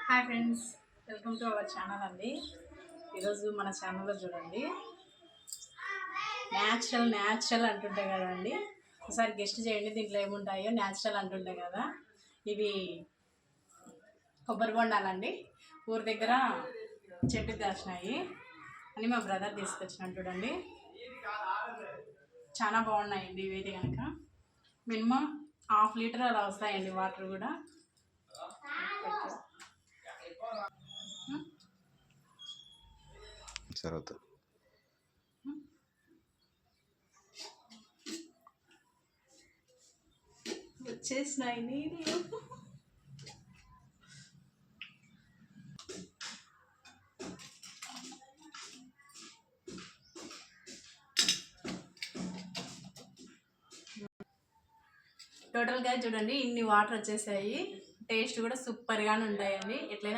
Hi friends, welcome to our channel అండి. ఈరోజు మన ఛానల్లో చూడండి, న్యాచురల్ అంటుంటాయి కదండి. ఒకసారి గెస్ట్ చేయండి, దీంట్లో ఏముంటాయో. న్యాచురల్ అంటుంటాయి కదా, ఇవి కొబ్బరి బొండాలండి. ఊరి దగ్గర చెట్టుకి కాసినాయి అని మా బ్రదర్ తీసుకొచ్చినాడు చూడండి. చాలా బాగున్నాయండి ఇవి. కనుక మినిమం 1/2 లీటర్ అలా వస్తాయండి వాటర్ కూడా. తర్వాత వచ్చేసినాయి నీళ్ళు. టోటల్గా చూడండి, ఇన్ని వాటర్ వచ్చేసాయి. టేస్ట్ కూడా సూపర్గానే ఉంటాయండి. ఎట్లయినా